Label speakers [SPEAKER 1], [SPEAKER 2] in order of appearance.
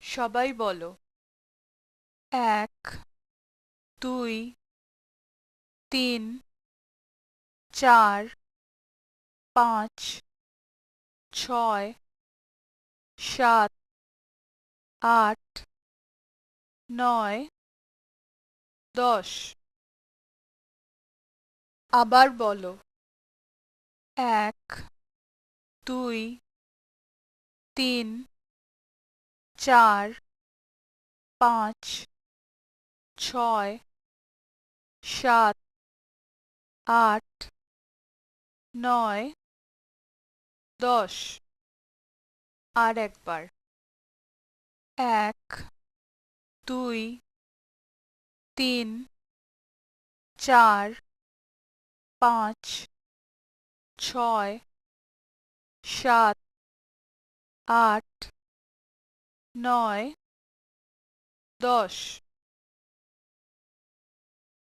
[SPEAKER 1] সবাই বলো। ১ ২ ৩ ৪ ৫ ৬ ৭ ৮ ৯ ১০। আবার বলো। ১ ২ ৩ ৪ ৫ ৬ ৭ ৮ ৯ ১০। আর একবার। ১ ২ ৩ ৪ ৫ ৬ ৭ ৮ ৯ ১০।